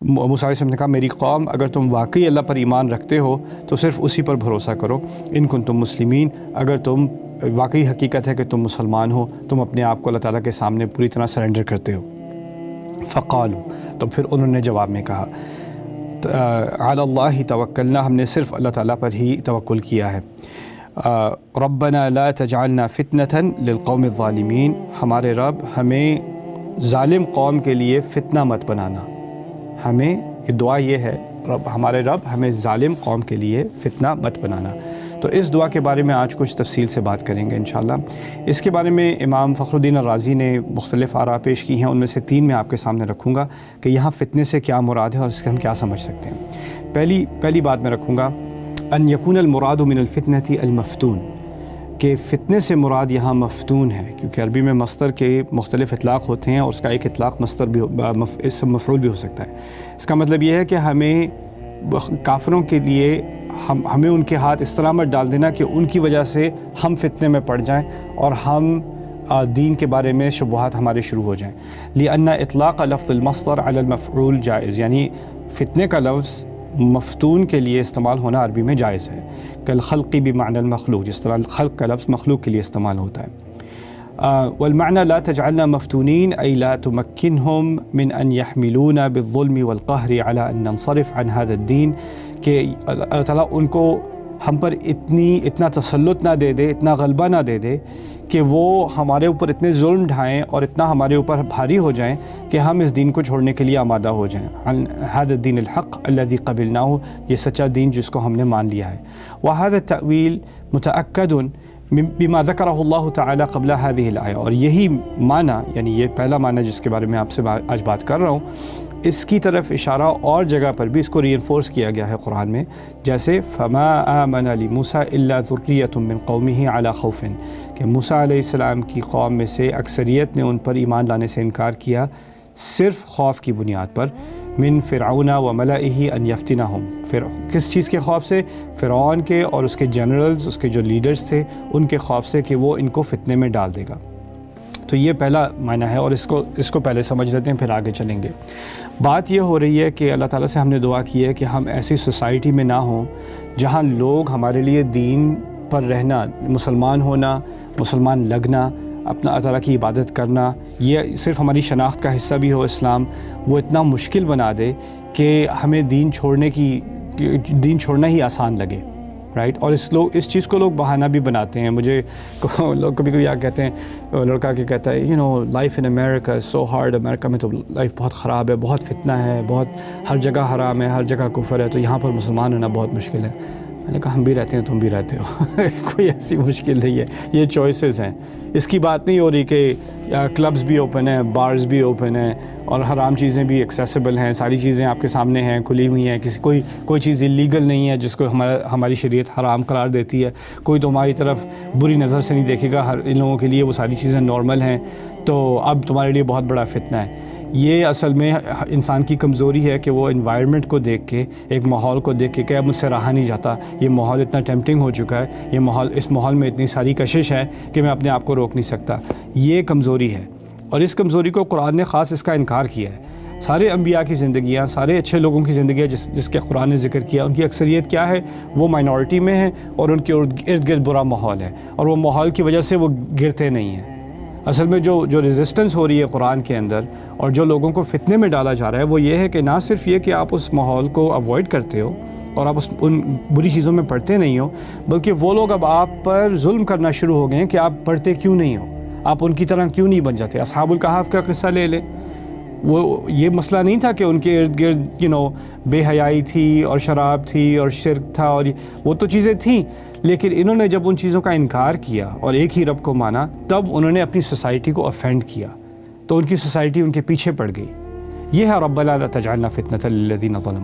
موسیٰ علیہ السلام نے کہا میری قوم اگر تم واقعی اللہ پر ایمان رکھتے ہو تو صرف اسی پر بھروسہ کرو، ان کنتم مسلمین، اگر تم واقعی حقیقت ہے کہ تم مسلمان ہو، تم اپنے آپ کو اللہ تعالیٰ کے سامنے پوری طرح سرنڈر کرتے ہو۔ فقالوا، تو پھر انہوں نے جواب میں کہا علی اللہ توکلنا، ہم نے صرف اللہ تعالیٰ پر ہی توکل کیا ہے۔ ربنا لا تجعلنا فتنة للقوم الظالمین، ہمارے رب ہمیں ظالم قوم کے لیے فتنہ مت بنانا، ہمیں یہ دعا یہ ہے ہمارے رب ہمیں ظالم قوم کے لیے فتنہ مت بنانا۔ تو اس دعا کے بارے میں آج کچھ تفصیل سے بات کریں گے انشاءاللہ۔ اس کے بارے میں امام فخر الدین الرازی نے مختلف آراء پیش کی ہیں، ان میں سے 3 میں آپ کے سامنے رکھوں گا کہ یہاں فتنے سے کیا مراد ہے اور اس سے ہم کیا سمجھ سکتے ہیں۔ پہلی بات میں رکھوں گا ان یکون المراد من الفتنة المفتون، کہ فتنے سے مراد یہاں مفتون ہے، کیونکہ عربی میں مصدر کے مختلف اطلاق ہوتے ہیں اور اس کا ایک اطلاق مصدر بھی اسم مفعول بھی ہو سکتا ہے۔ اس کا مطلب یہ ہے کہ ہمیں کافروں کے لیے ہمیں ان کے ہاتھ اس طرح مت ڈال دینا کہ ان کی وجہ سے ہم فتنے میں پڑ جائیں اور ہم دین کے بارے میں شبہات ہمارے شروع ہو جائیں۔ لأن اطلاق لفظ المصدر على المفعول جائز، یعنی فتنے کا لفظ مفتون کے لیے استعمال ہونا عربی میں جائز ہے، کالخلق بمعنى المخلوق، جس طرح خلق کا لفظ مخلوق کے لیے استعمال ہوتا ہے۔ والمعنى لا تجعلنا مفتونين أي لا تمكنهم من أن يحملونا بالظلم والقهر على أن ننصرف عن هذا الدين، کہ اللہ تعالیٰ ان کو ہم پر اتنا تسلط نہ دے دے، اتنا غلبہ نہ دے دے کہ وہ ہمارے اوپر اتنے ظلم ڈھائیں اور اتنا ہمارے اوپر بھاری ہو جائیں کہ ہم اس دین کو چھوڑنے کے لیے آمادہ ہو جائیں۔ عن هذا الدين الحق الذي قبلناه، یہ سچا دین جس کو ہم نے مان لیا ہے۔ وهذا التأويل متأكد بما ذکرہ اللہ تعالیٰ قبل هذه الآیہ، اور یہی معنی، یعنی یہ پہلا معنی جس کے بارے میں آپ سے آج بات کر رہا ہوں، اس کی طرف اشارہ اور جگہ پر بھی اس کو ری انفورس کیا گیا ہے قرآن میں، جیسے فما آمن لموسیٰ الا ذریۃ من قومہ علی خوف، کہ موسیٰ علیہ السلام کی قوم میں سے اکثریت نے ان پر ایمان لانے سے انکار کیا صرف خوف کی بنیاد پر، من فرعون و ملئہ ان یفتنہم، کس چیز کے خوف سے؟ فرعون کے اور اس کے جنرلز، اس کے جو لیڈرز تھے، ان کے خوف سے کہ وہ ان کو فتنے میں ڈال دے گا۔ تو یہ پہلا معنی ہے، اور اس کو پہلے سمجھ لیتے ہیں پھر آگے چلیں گے۔ بات یہ ہو رہی ہے کہ اللہ تعالیٰ سے ہم نے دعا کی ہے کہ ہم ایسی سوسائٹی میں نہ ہوں جہاں لوگ ہمارے لیے دین پر رہنا، مسلمان ہونا، مسلمان لگنا، اپنا اللہ تعالیٰ کی عبادت کرنا، یہ صرف ہماری شناخت کا حصہ بھی ہو اسلام، وہ اتنا مشکل بنا دے کہ ہمیں دین چھوڑنا ہی آسان لگے، رائٹ۔ اور اس چیز کو لوگ بہانہ بھی بناتے ہیں۔ مجھے لوگ کبھی کبھی کہتے ہیں، لڑکا کہ کہتا ہے لائف ان امریکہ از سو ہارڈ، امریکہ میں تو لائف بہت خراب ہے، بہت فتنہ ہے، بہت ہر جگہ حرام ہے، ہر جگہ کفر ہے، تو یہاں پر مسلمان ہونا بہت مشکل ہے۔ میں نے کہا ہم بھی رہتے ہیں، تم بھی رہتے ہو کوئی ایسی مشکل نہیں ہے، یہ چوائسیز ہیں۔ اس کی بات نہیں ہو رہی کہ کلبز بھی اوپن ہیں، بارز بھی اوپن ہیں، اور حرام چیزیں بھی ایکسیسیبل ہیں، ساری چیزیں آپ کے سامنے ہیں، کھلی ہوئی ہیں، کوئی چیز اللیگل نہیں ہے جس کو ہماری شریعت حرام قرار دیتی ہے، کوئی تو ہماری طرف بری نظر سے نہیں دیکھے گا، ان لوگوں کے لیے وہ ساری چیزیں نارمل ہیں، تو اب تمہارے لیے بہت بڑا فتنہ ہے۔ یہ اصل میں انسان کی کمزوری ہے کہ وہ انوائرمنٹ کو دیکھ کے، ایک ماحول کو دیکھ کے کہ اب مجھ سے رہا نہیں جاتا، یہ ماحول اتنا ٹیمپٹنگ ہو چکا ہے، اس ماحول میں اتنی ساری کشش ہے کہ میں اپنے آپ کو روک نہیں سکتا، یہ کمزوری ہے۔ اور اس کمزوری کو قرآن نے خاص اس کا انکار کیا ہے۔ سارے انبیاء کی زندگیاں، سارے اچھے لوگوں کی زندگیاں جس کے قرآن نے ذکر کیا، ان کی اکثریت کیا ہے؟ وہ مائنورٹی میں ہے اور ان کے ارد گرد برا ماحول ہے، اور وہ ماحول کی وجہ سے وہ گرتے نہیں ہیں۔ اصل میں جو ریزسٹنس ہو رہی ہے قرآن کے اندر اور جو لوگوں کو فتنے میں ڈالا جا رہا ہے، وہ یہ ہے کہ نہ صرف یہ کہ آپ اس ماحول کو اوائڈ کرتے ہو اور آپ ان بری چیزوں میں پڑھتے نہیں ہو، بلکہ وہ لوگ اب آپ پر ظلم کرنا شروع ہو گئے ہیں کہ آپ پڑھتے کیوں نہیں ہو، آپ ان کی طرح کیوں نہیں بن جاتے۔ اصحاب الکہف کا قصہ لے لیں، وہ یہ مسئلہ نہیں تھا کہ ان کے ارد گرد بے حیائی تھی اور شراب تھی اور شرک تھا، اور وہ تو چیزیں تھیں، لیکن انہوں نے جب ان چیزوں کا انکار کیا اور ایک ہی رب کو مانا، تب انہوں نے اپنی سوسائٹی کو افینڈ کیا، تو ان کی سوسائٹی ان کے پیچھے پڑ گئی۔ یہ ہے ربنا لا تجعلنا فتنة للذین ظلموا۔